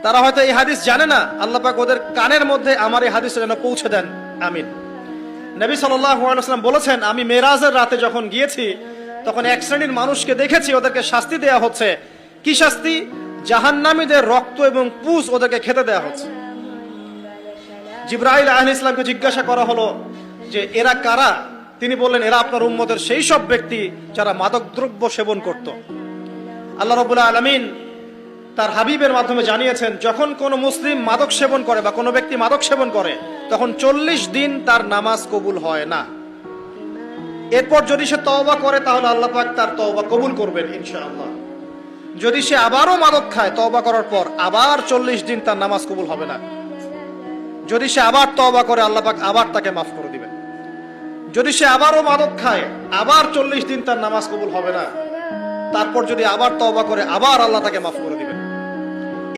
তারা হয়তো এই হাদিস জানে না, আল্লাহ পাক ওদের কানের মধ্যে আমার এই হাদিসটা যেন পৌঁছে দেন, আমিন। নবী সাল্লাল্লাহু আলাইহি ওয়াসাল্লাম বলেছেন, আমি মেরাজের রাতে যখন গিয়েছি তখন এক শ্রেণীর মানুষকে দেখেছি, ওদেরকে শাস্তি দেয়া হচ্ছে। কি শাস্তি? জাহান্নামীদের রক্ত এবং পুজ ওদেরকে খেতে দেয়া হচ্ছে। জিবরাইল আলাইহিস সালামকে জিজ্ঞাসা করা হলো যে এরা কারা? তিনি বললেন, এরা আপনার উম্মতের সেই সব ব্যক্তি যারা মাদকদ্রব্য সেবন করত। আল্লাহ রাব্বুল আলামিন তার হাবিবের মাধ্যমে জানিয়েছেন, যখন কোনো মুসলিম মাদক সেবন করে বা কোনো ব্যক্তি মাদক সেবন করে তখন 40 দিন তার নামাজ কবুল হয় না। এরপর যদি সে তওবা করে তাহলে আল্লাহ পাক তার তওবা কবুল করবেন ইনশাআল্লাহ। যদি সে আবারও মাদক খায় তওবা করার পর, আবার 40 দিন তার নামাজ কবুল হবে না। যদি সে আবার তওবা করে আল্লাহ পাক আবার তাকে মাফ করে দিবেন। যদি সে আবারও মাদক খায়, আবার 40 দিন তার নামাজ কবুল হবে না। তারপর যদি আবার তওবা করে, আবার আল্লাহ তাকে মাফ করে দিবেন।